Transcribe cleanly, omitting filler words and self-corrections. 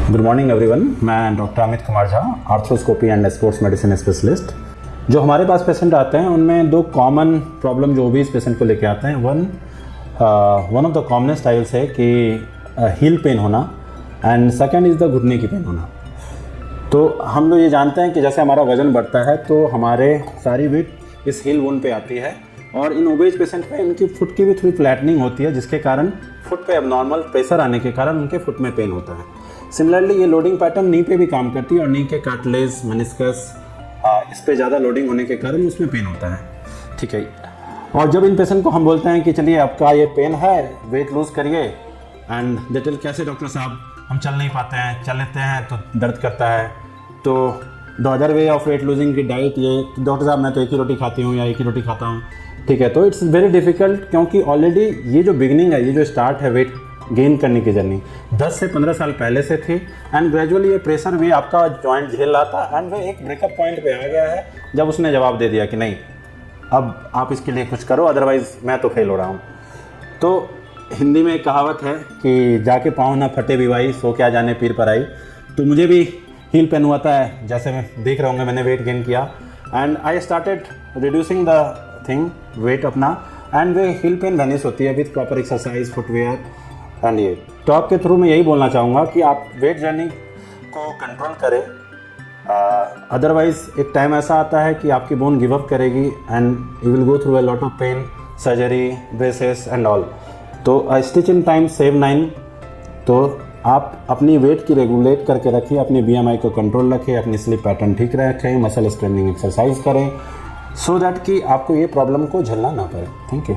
Good morning everyone, मैं doctor Amit Kumar Jha, arthroscopy and sports medicine specialist. जो हमारे पास पेशेंट आते हैं उनमें दो कॉमन प्रॉब्लम जो भी इस पेशेंट को लेके आते हैं, one of the commonest I will say कि हील पेन होना एंड सेकंड इज़ द घुटने की पेन होना। तो हम लोग ये जानते हैं कि जैसे हमारा वज़न बढ़ता है तो हमारे सारी वेट इस हील वोन पे आती है और इन ओबेज पेशेंट में इनकी फुट की भी थोड़ी फ्लैटनिंग होती है, जिसके कारण फुट पे एबनॉर्मल प्रेशर आने के कारण उनके फुट में पेन होता है। सिमिलरली ये लोडिंग पैटर्न नी पे भी काम करती है और नी के कार्टिलेज, मेनिस्कस, इस पे ज़्यादा लोडिंग होने के कारण उसमें पेन होता है। ठीक है, और जब इन पेशेंट को हम बोलते हैं कि चलिए आपका ये पेन है, वेट लूज़ करिए, एंड दे टेल कैसे डॉक्टर साहब हम चल नहीं पाते हैं, चल लेते हैं तो दर्द करता है, तो the other way of weight losing की डाइट ये, डॉक्टर साहब मैं तो एक ही रोटी खाती हूँ या एक ही रोटी खाता हूँ। ठीक है, तो इट्स वेरी डिफ़िकल्ट, क्योंकि ऑलरेडी ये जो बिगनिंग है, ये जो स्टार्ट है वेट गेन करने की जर्नी 10 से 15 साल पहले से थी एंड ग्रेजुअली ये प्रेशर भी आपका जॉइंट झेल रहा था एंड वो एक ब्रेकअप पॉइंट पे आ गया है जब उसने जवाब दे दिया कि नहीं अब आप इसके लिए कुछ करो, अदरवाइज़ मैं तो फेल हो रहा हूँ। तो हिंदी में एक कहावत है कि जाके पाँव ना फटे विवाही, सो क्या जाने पीर पर आई। तो मुझे भी हील पेन हुआ था, जैसे मैं देख रहा हूँ मैंने वेट गेन किया and I started reducing the thing weight अपना, and way heel pain vanish होती है with proper exercise, footwear and ये। तो आपके थ्रू मैं यही बोलना चाहूँगा कि आप वेट जर्नी को कंट्रोल करें, अदरवाइज़ एक टाइम ऐसा आता है कि आपकी बोन गिव अप करेगी and you will go through a lot of pain, surgery, braces and all. तो स्टिच इन टाइम सेव 9। तो आप अपनी वेट की रेगुलेट करके रखिए, अपनी BMI को कंट्रोल रखें, अपनी स्लीप पैटर्न ठीक रखें, मसल स्ट्रेनिंग एक्सरसाइज करें, सो दैट कि आपको ये प्रॉब्लम को झेलना ना पड़े। Thank you.